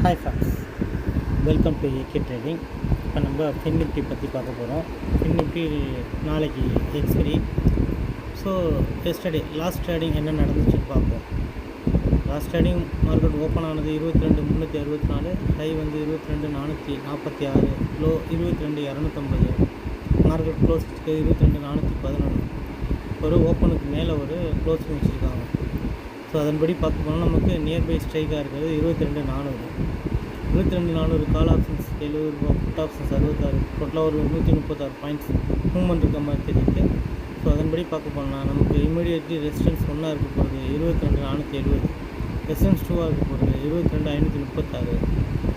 Hi friends, welcome to AK trading. இப்போ நம்ம fin Nifty பற்றி பார்க்க போகிறோம். ஃபின் நிஃப்டி நாளைக்கு expiry. So yesterday last trading என்ன நடந்துச்சுன்னு பார்ப்போம். லாஸ்ட் ட்ரேடிங் மார்க்கெட் ஓப்பன் ஆனது 22,364, ஹை வந்து 22,446, லோ 22,250, மார்க்கெட் க்ளோஸ் 22,411. ஒரு ஓப்பனுக்கு மேலே ஒரு க்ளோஸிங் வச்சுருக்காங்க. ஸோ அதன்படி பார்க்க போனால் நமக்கு நியர்பை ஸ்ட்ரைக்காக இருக்கிறது 22,400. 22,400 கால் ஆப்ஷன்ஸ் 70 ரூபா, புட் ஆப்ஷன்ஸ் 66, டோட்டலாக ஒரு 136 பாயிண்ட்ஸ் மூவ்மெண்ட் இருக்க மாதிரி தெரியுது. ஸோ அதன்படி பார்க்க போனால் நமக்கு இமீடியட்லி ரெசிஸ்டன்ஸ் 1 இருக்க போகிறது 22,470, ரெசிஸ்டன்ஸ் 2 இருக்க போகிறது 22,536.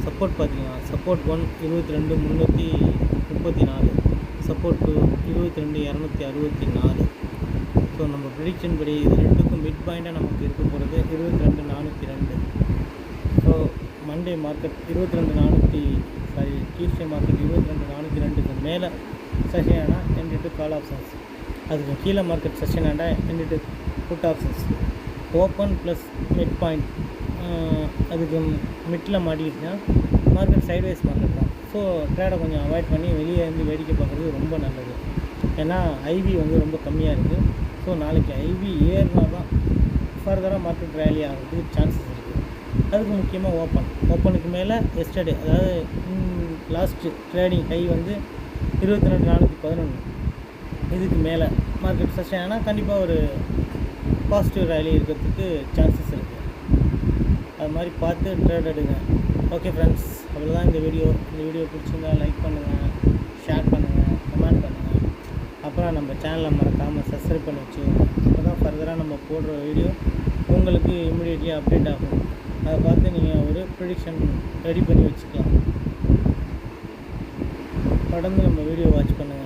சப்போர்ட் பார்த்தீங்கன்னா சப்போர்ட் 1 22,334, சப்போர்ட் 2 22,264. ஸோ நம்ம ப்ரெடிக்ஷன் படி இது ரெண்டுக்கும் மிட் பாயிண்ட்டாக நமக்கு இருக்க போகிறது 22,402. So Monday market Tuesday market 22,402க்கு மேலே செஷன் ஆனால் என்கிட்ட கால் ஆப்ஷன்ஸ், அதுக்கு கீழே மார்க்கெட் செஷன் ஆனால் என்கிட்ட put options. Open plus mid point, அதுக்கு மிட்டில் மாட்டிக்கிட்டுனா மார்க்கெட் சைட்வைஸ் மார்க்கெட் தான். ஸோ ட்ரேடை கொஞ்சம் அவாய்ட் பண்ணி வெளியே இருந்து வேடிக்கை பார்க்குறது ரொம்ப நல்லது. ஏன்னா ஐவி வந்து ரொம்ப கம்மியாக இருக்குது. ஸோ நாளைக்கு ஐவி ஏறினா தான் ஃபர்தராக மார்க்கெட் ரேலி ஆகிறதுக்கு சான்சஸ் இருக்குது. அதுக்கு முக்கியமாக ஓப்பனுக்கு மேலே எஸ்டர்டே, அதாவது லாஸ்ட்டு ட்ரேடிங் ஹை வந்து 22,411, இதுக்கு மேலே மார்க்கெட் சஸ்டெயின் ஆனால் கண்டிப்பாக ஒரு பாசிட்டிவ் ரேலி இருக்கிறதுக்கு சான்சஸ் இருக்குது. அது மாதிரி பார்த்து ட்ரேட் எடுங்க. ஓகே ஃப்ரெண்ட்ஸ், அவ்வளோதான் இந்த வீடியோ பிடிச்சிருந்தா லைக் பண்ணுங்கள், ஷேர் பண்ணுங்கள், கமெண்ட் பண்ணுங்கள். அப்புறம் நம்ம சேனலை மறக்காமல் சப்ஸ்கிரைப் பண்ணி வச்சுக்கோங்க. அப்போ தான் ஃபர்தராக நம்ம போடுற வீடியோ உங்களுக்கு இமிடியேட்லி அப்டேட் ஆகும். அதை பார்த்து நீங்கள் ஒரு ப்ரெடிக்ஷன் ரெடி பண்ணி வச்சுக்கலாம். தொடர்ந்து நம்ம வீடியோ வாட்ச் பண்ணுங்கள்.